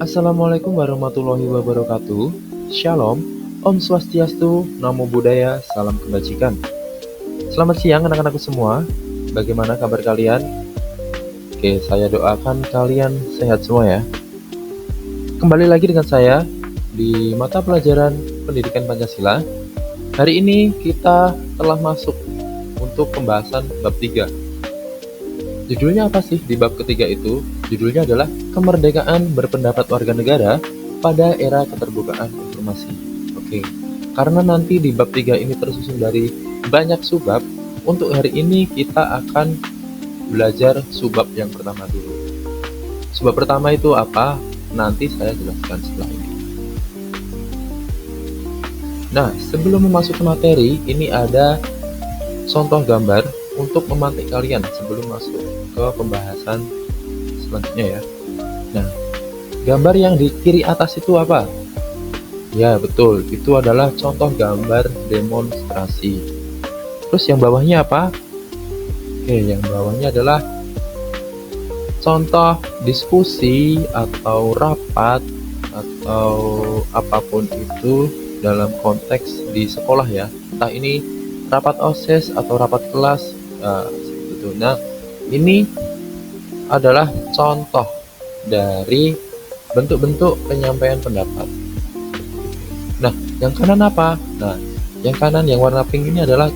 Assalamualaikum warahmatullahi wabarakatuh. Shalom, Om Swastiastu, Namo Buddhaya, Salam Kebajikan. Selamat siang anak-anakku semua. Bagaimana kabar kalian? Oke, saya doakan kalian sehat semua ya. Kembali lagi dengan saya di mata pelajaran Pendidikan Pancasila. Hari ini kita telah masuk untuk pembahasan bab 3. Judulnya apa sih di bab ketiga itu? Judulnya adalah Kemerdekaan Berpendapat Warga Negara pada Era Keterbukaan Informasi. Oke, karena nanti di bab 3 ini tersusun dari banyak subbab, untuk hari ini kita akan belajar subbab yang pertama dulu. Subbab pertama itu apa? Nanti saya jelaskan setelah ini. Nah, sebelum memasuki materi, ini ada contoh gambar untuk memantik kalian sebelum masuk ke pembahasan selanjutnya ya. Nah, gambar yang di kiri atas itu apa? Ya, betul. Itu adalah contoh gambar demonstrasi. Terus yang bawahnya apa? Oke, yang bawahnya adalah contoh diskusi atau rapat atau apapun itu dalam konteks di sekolah ya. Entah ini rapat OSIS atau rapat kelas gitu. Nah, ini adalah contoh dari bentuk-bentuk penyampaian pendapat. Nah, yang kanan apa? Nah, yang kanan yang warna pink ini adalah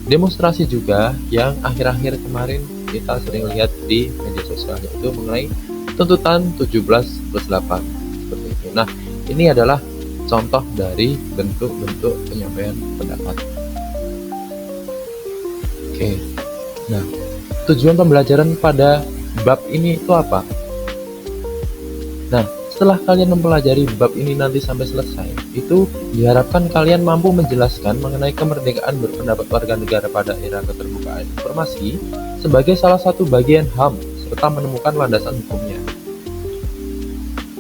demonstrasi juga yang akhir-akhir kemarin kita sering lihat di media sosial, yaitu mengenai tuntutan 17+8 seperti itu. Nah, ini adalah contoh dari bentuk-bentuk penyampaian pendapat. Oke. Nah, tujuan pembelajaran pada bab ini itu apa? Nah, setelah kalian mempelajari bab ini nanti sampai selesai, itu diharapkan kalian mampu menjelaskan mengenai kemerdekaan berpendapat warga negara pada era keterbukaan informasi sebagai salah satu bagian HAM, serta menemukan landasan hukumnya.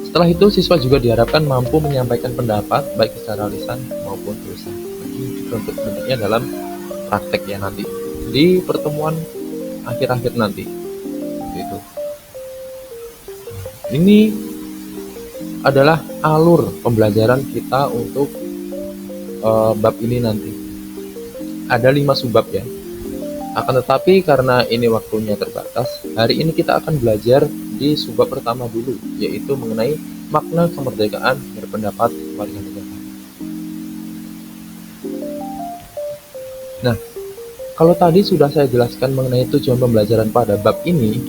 Setelah itu, siswa juga diharapkan mampu menyampaikan pendapat baik secara lisan maupun tulisan. Ini bentuknya dalam praktek ya nanti, di pertemuan akhir-akhir nanti. Itu. Ini adalah alur pembelajaran kita untuk bab ini nanti. Ada 5 subbab ya. Akan tetapi karena ini waktunya terbatas, hari ini kita akan belajar di subbab pertama dulu, yaitu mengenai makna kemerdekaan berpendapat warga negara. Nah, kalau tadi sudah saya jelaskan mengenai tujuan pembelajaran pada bab ini,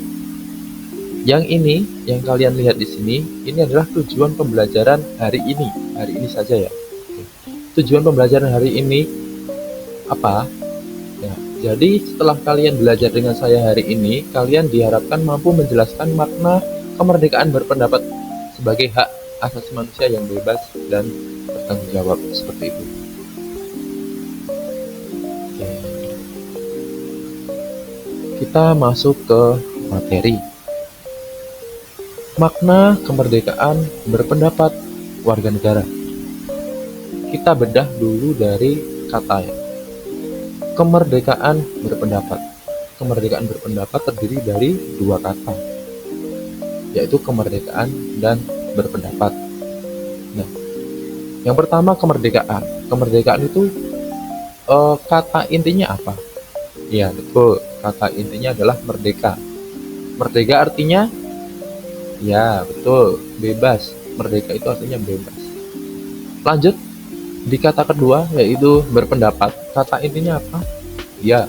yang kalian lihat di sini, ini adalah tujuan pembelajaran hari ini saja ya. Tujuan pembelajaran hari ini apa? Ya, jadi setelah kalian belajar dengan saya hari ini, kalian diharapkan mampu menjelaskan makna kemerdekaan berpendapat sebagai hak asasi manusia yang bebas dan bertanggung jawab, seperti itu. Oke. Kita masuk ke materi. Makna kemerdekaan berpendapat warga negara. Kita bedah dulu dari kata ya. Kemerdekaan berpendapat. Kemerdekaan berpendapat terdiri dari 2 kata, yaitu kemerdekaan dan berpendapat. Nah, yang pertama kemerdekaan. Kemerdekaan itu kata intinya apa? Ya, betul. Kata intinya adalah merdeka. Merdeka artinya ya, betul, bebas. Merdeka itu artinya bebas. Lanjut, di kata kedua, yaitu berpendapat. Kata intinya apa? Ya,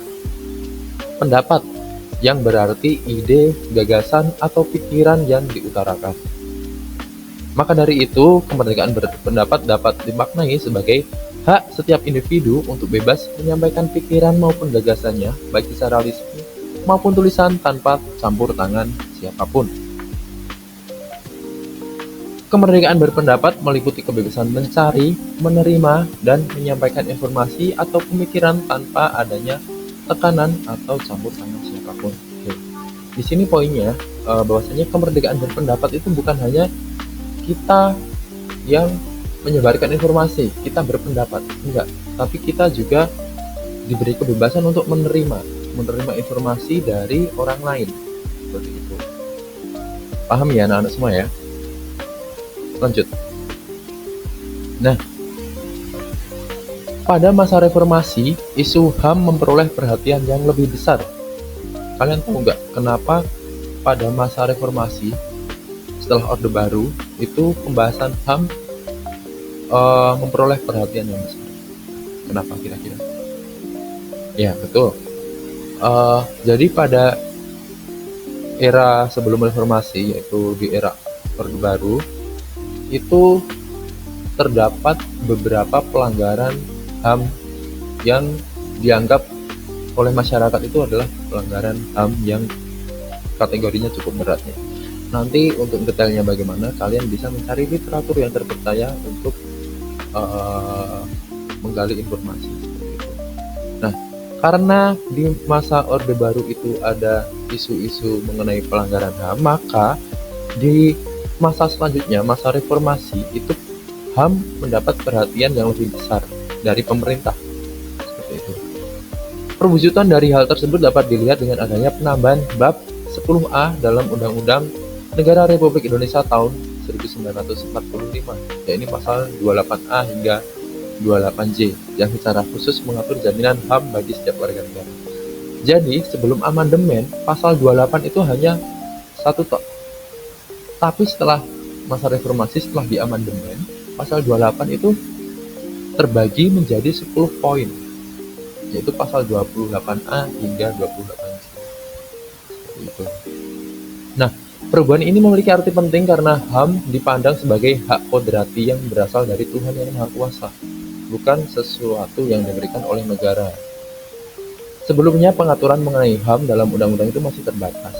pendapat, yang berarti ide, gagasan, atau pikiran yang diutarakan. Maka dari itu, kemerdekaan berpendapat dapat dimaknai sebagai hak setiap individu untuk bebas menyampaikan pikiran maupun gagasannya, baik secara lisan maupun tulisan tanpa campur tangan siapapun. Kemerdekaan berpendapat meliputi kebebasan mencari, menerima, dan menyampaikan informasi atau pemikiran tanpa adanya tekanan atau campur tangan siapapun. Oke. Di sini poinnya bahwasanya kemerdekaan berpendapat itu bukan hanya kita yang menyebarkan informasi, kita berpendapat, enggak, tapi kita juga diberi kebebasan untuk menerima informasi dari orang lain, seperti itu. Paham ya anak-anak semua ya? Lanjut. Nah, pada masa reformasi, isu HAM memperoleh perhatian yang lebih besar. Kalian tahu nggak kenapa pada masa reformasi, setelah Orde Baru, itu pembahasan HAM memperoleh perhatian yang besar? Kenapa kira-kira? Ya, betul. Jadi pada era sebelum reformasi, yaitu di era Orde Baru, itu terdapat beberapa pelanggaran HAM yang dianggap oleh masyarakat itu adalah pelanggaran HAM yang kategorinya cukup berat ya. Nanti untuk detailnya bagaimana, kalian bisa mencari literatur yang terpercaya untuk menggali informasi. Nah, karena di masa Orde Baru itu ada isu-isu mengenai pelanggaran HAM, maka di masa selanjutnya, masa reformasi, itu HAM mendapat perhatian yang lebih besar dari pemerintah. Seperti itu. Perwujudan dari hal tersebut dapat dilihat dengan adanya penambahan bab 10A dalam Undang-Undang Negara Republik Indonesia tahun 1945, yaitu pasal 28A hingga 28J, yang secara khusus mengatur jaminan HAM bagi setiap warga negara. Jadi, sebelum amandemen, pasal 28 itu hanya satu tok. Tapi setelah masa reformasi, setelah di amandemen, pasal 28 itu terbagi menjadi 10 poin, yaitu pasal 28A hingga 28J. Seperti itu. Nah, perubahan ini memiliki arti penting karena HAM dipandang sebagai hak kodrati yang berasal dari Tuhan yang Maha Kuasa, bukan sesuatu yang diberikan oleh negara. Sebelumnya pengaturan mengenai HAM dalam undang-undang itu masih terbatas,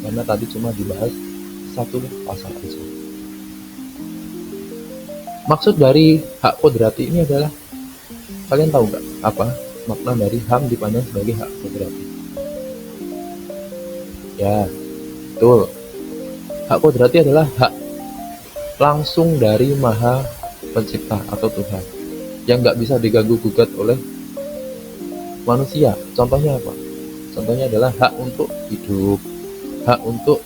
karena tadi cuma dibahas satu pasal aja. Maksud dari hak kodrati ini adalah, kalian tahu nggak apa makna dari HAM dipandang sebagai hak kodrati? Ya, betul. Hak kodrati adalah hak langsung dari Maha Pencipta atau Tuhan, yang nggak bisa diganggu-gugat oleh manusia. Contohnya apa? Contohnya adalah hak untuk hidup, hak untuk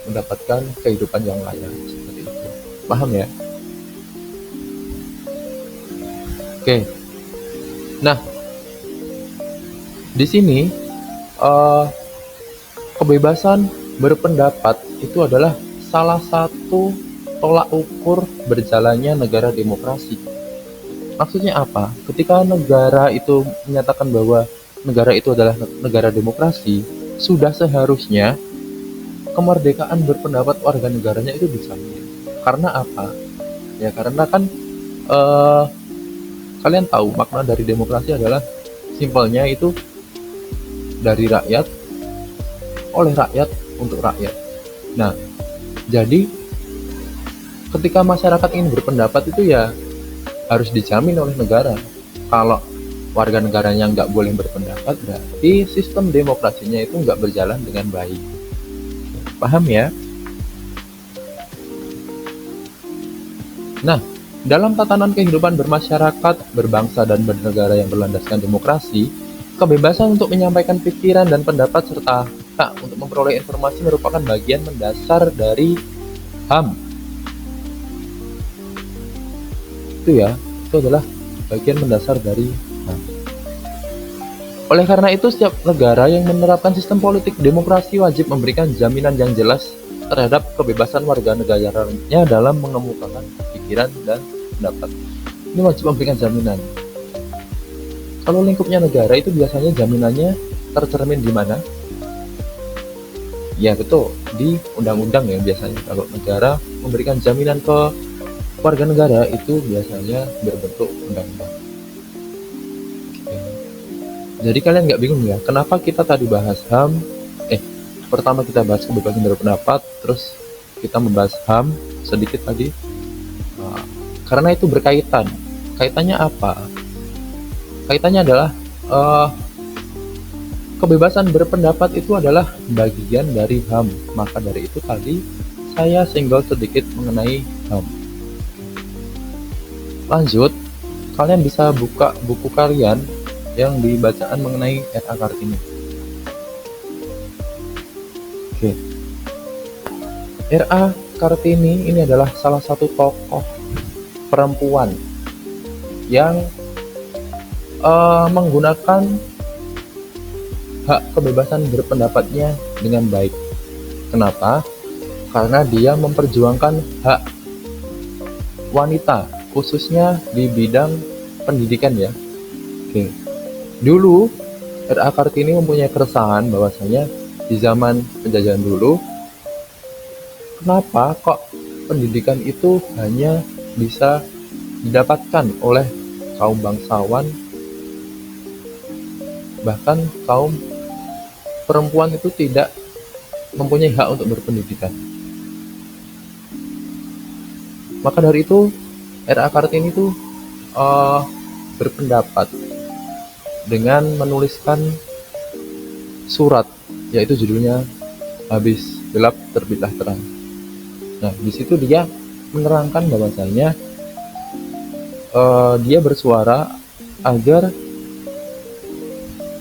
mendapatkan kehidupan yang layak, seperti itu. Paham ya? Oke. Nah, di sini kebebasan berpendapat itu adalah salah satu tolak ukur berjalannya negara demokrasi. Maksudnya apa? Ketika negara itu menyatakan bahwa negara itu adalah negara demokrasi, sudah seharusnya kemerdekaan berpendapat warga negaranya itu dijamin. Karena apa? Ya karena kan kalian tahu makna dari demokrasi adalah simpelnya itu dari rakyat, oleh rakyat, untuk rakyat. Nah, jadi ketika masyarakat ingin berpendapat itu ya harus dijamin oleh negara. Kalau warga negaranya nggak boleh berpendapat, berarti sistem demokrasinya itu nggak berjalan dengan baik. Paham ya? Nah, dalam tatanan kehidupan bermasyarakat, berbangsa, dan bernegara yang berlandaskan demokrasi, kebebasan untuk menyampaikan pikiran dan pendapat serta hak untuk memperoleh informasi merupakan bagian mendasar dari HAM. Itu adalah bagian mendasar dari HAM. Oleh karena itu, setiap negara yang menerapkan sistem politik demokrasi wajib memberikan jaminan yang jelas terhadap kebebasan warga negaranya dalam mengemukakan pikiran dan pendapat. Ini wajib memberikan jaminan. Kalau lingkupnya negara itu biasanya jaminannya tercermin di mana? Ya betul, di undang-undang ya biasanya. Kalau negara memberikan jaminan ke warga negara itu biasanya berbentuk undang-undang. Jadi kalian nggak bingung ya, kenapa kita tadi bahas HAM? Pertama kita bahas kebebasan berpendapat, terus kita membahas HAM sedikit tadi. Karena itu berkaitan. Kaitannya apa? Kaitannya adalah kebebasan berpendapat itu adalah bagian dari HAM. Maka dari itu tadi saya singgah sedikit mengenai HAM. Lanjut, kalian bisa buka buku kalian yang dibacaan mengenai R.A. Kartini. Oke. R.A. Kartini ini adalah salah satu tokoh perempuan yang menggunakan hak kebebasan berpendapatnya dengan baik. Kenapa? Karena dia memperjuangkan hak wanita, khususnya di bidang pendidikan ya. Oke. Dulu R.A. Kartini mempunyai keresahan bahwasanya di zaman penjajahan dulu, kenapa kok pendidikan itu hanya bisa didapatkan oleh kaum bangsawan, bahkan kaum perempuan itu tidak mempunyai hak untuk berpendidikan. Maka dari itu R.A. Kartini itu berpendapat dengan menuliskan surat, yaitu judulnya Habis Gelap Terbitlah Terang. Nah, di situ dia menerangkan bahwasanya dia bersuara agar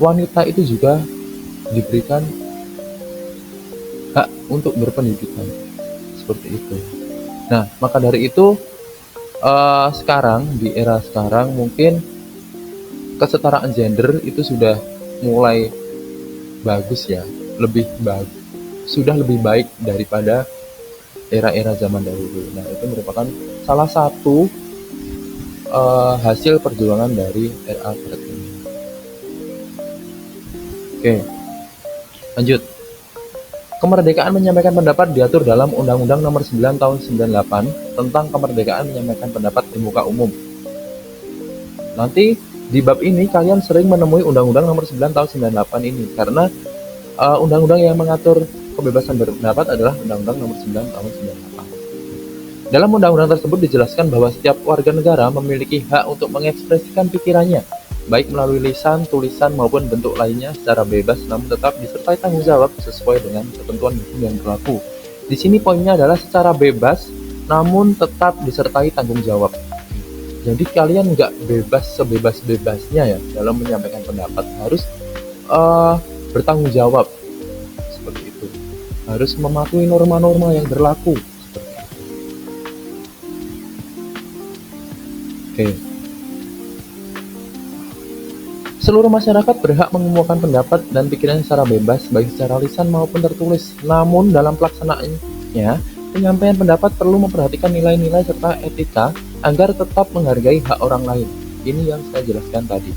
wanita itu juga diberikan hak untuk berpendidikan, seperti itu. Nah, maka dari itu sekarang di era sekarang mungkin kesetaraan gender itu sudah mulai bagus ya, lebih bagus, sudah lebih baik daripada era-era zaman dahulu. Nah, itu merupakan salah satu hasil perjuangan dari R.A. Kartini. Oke, lanjut. Kemerdekaan menyampaikan pendapat diatur dalam Undang-Undang Nomor 9 Tahun 98 tentang kemerdekaan menyampaikan pendapat di muka umum. Nanti di bab ini kalian sering menemui Undang-Undang Nomor 9 Tahun 98 ini karena undang-undang yang mengatur kebebasan berpendapat adalah Undang-Undang Nomor 9 Tahun 98. Dalam undang-undang tersebut dijelaskan bahwa setiap warga negara memiliki hak untuk mengekspresikan pikirannya, baik melalui lisan, tulisan, maupun bentuk lainnya secara bebas namun tetap disertai tanggung jawab sesuai dengan ketentuan hukum yang berlaku. Di sini poinnya adalah secara bebas namun tetap disertai tanggung jawab. Jadi kalian nggak bebas sebebas-bebasnya ya dalam menyampaikan pendapat, harus bertanggung jawab seperti itu, harus mematuhi norma-norma yang berlaku seperti itu. Oke. Seluruh masyarakat berhak mengemukakan pendapat dan pikirannya secara bebas, baik secara lisan maupun tertulis. Namun dalam pelaksanaannya, penyampaian pendapat perlu memperhatikan nilai-nilai serta etika agar tetap menghargai hak orang lain. Ini yang saya jelaskan tadi.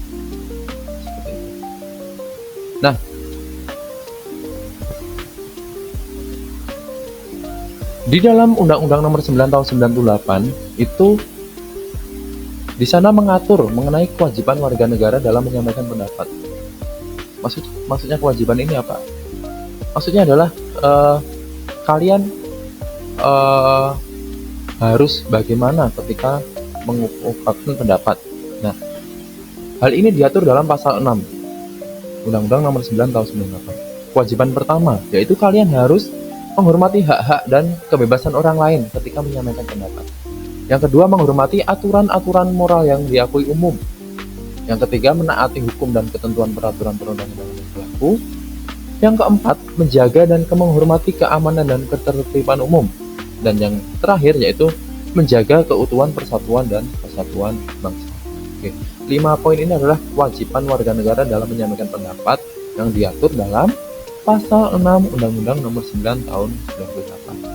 Nah, di dalam Undang-Undang Nomor 9 Tahun 98 itu di sana mengatur mengenai kewajiban warga negara dalam menyampaikan pendapat. Maksudnya kewajiban ini apa? Maksudnya adalah kalian harus bagaimana ketika mengungkapkan pendapat. Nah, hal ini diatur dalam pasal 6 Undang-Undang Nomor 9 Tahun 98. Kewajiban pertama yaitu kalian harus menghormati hak-hak dan kebebasan orang lain ketika menyampaikan pendapat. Yang kedua, menghormati aturan-aturan moral yang diakui umum. Yang ketiga, menaati hukum dan ketentuan peraturan perundang-undangan yang berlaku. Yang keempat, menjaga dan menghormati keamanan dan ketertiban umum. Dan yang terakhir yaitu menjaga keutuhan persatuan dan kesatuan bangsa. Oke, 5 poin ini adalah kewajiban warga negara dalam menyampaikan pendapat yang diatur dalam pasal 6 Undang-Undang Nomor 9 Tahun 98.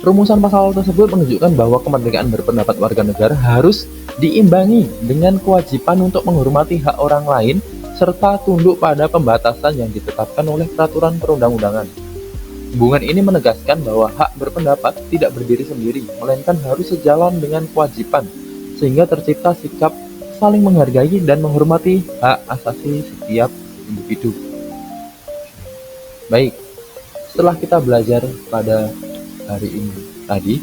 Rumusan pasal tersebut menunjukkan bahwa kemerdekaan berpendapat warga negara harus diimbangi dengan kewajiban untuk menghormati hak orang lain serta tunduk pada pembatasan yang ditetapkan oleh peraturan perundang-undangan. Hubungan ini menegaskan bahwa hak berpendapat tidak berdiri sendiri, melainkan harus sejalan dengan kewajiban, sehingga tercipta sikap saling menghargai dan menghormati hak asasi setiap individu. Baik, setelah kita belajar pada hari ini tadi,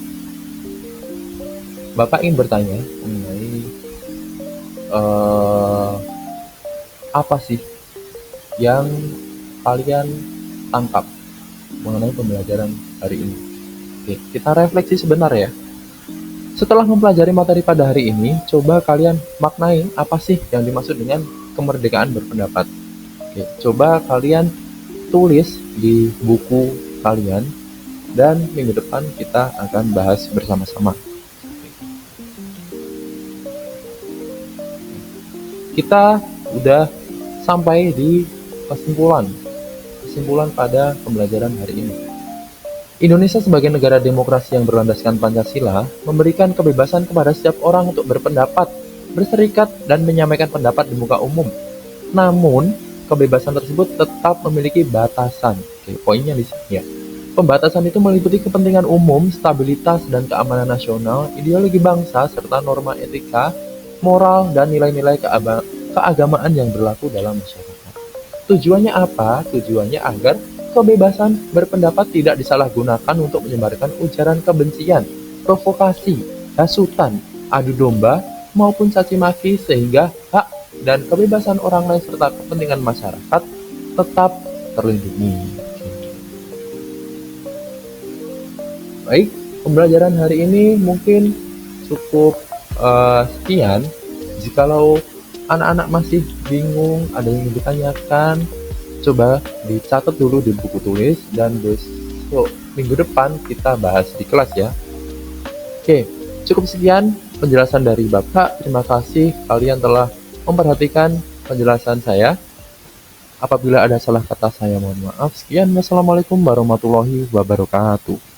Bapak ingin bertanya mengenai apa sih yang kalian tangkap mengenai pembelajaran hari ini. Oke, kita refleksi sebentar ya. Setelah mempelajari materi pada hari ini, coba kalian maknai apa sih yang dimaksud dengan kemerdekaan berpendapat. Oke, coba kalian tulis di buku kalian, dan minggu depan kita akan bahas bersama-sama. Kita udah sampai di kesimpulan pada pembelajaran hari ini. Indonesia sebagai negara demokrasi yang berlandaskan Pancasila memberikan kebebasan kepada setiap orang untuk berpendapat, berserikat, dan menyampaikan pendapat di muka umum. Namun, kebebasan tersebut tetap memiliki batasan. Oke, poinnya di sini ya. Pembatasan itu meliputi kepentingan umum, stabilitas dan keamanan nasional, ideologi bangsa, serta norma etika, moral, dan nilai-nilai keagamaan yang berlaku dalam masyarakat. Tujuannya apa? Tujuannya agar kebebasan berpendapat tidak disalahgunakan untuk menyebarkan ujaran kebencian, provokasi, hasutan, adu domba, maupun caci maki, sehingga hak dan kebebasan orang lain serta kepentingan masyarakat tetap terlindungi. Baik, pembelajaran hari ini mungkin cukup sekian. Jikalau anak-anak masih bingung, ada yang ingin ditanyakan, coba dicatat dulu di buku tulis, dan besok minggu depan kita bahas di kelas ya. Oke, cukup sekian penjelasan dari Bapak. Terima kasih kalian telah memperhatikan penjelasan saya. Apabila ada salah kata saya mohon maaf. Sekian, wassalamualaikum warahmatullahi wabarakatuh.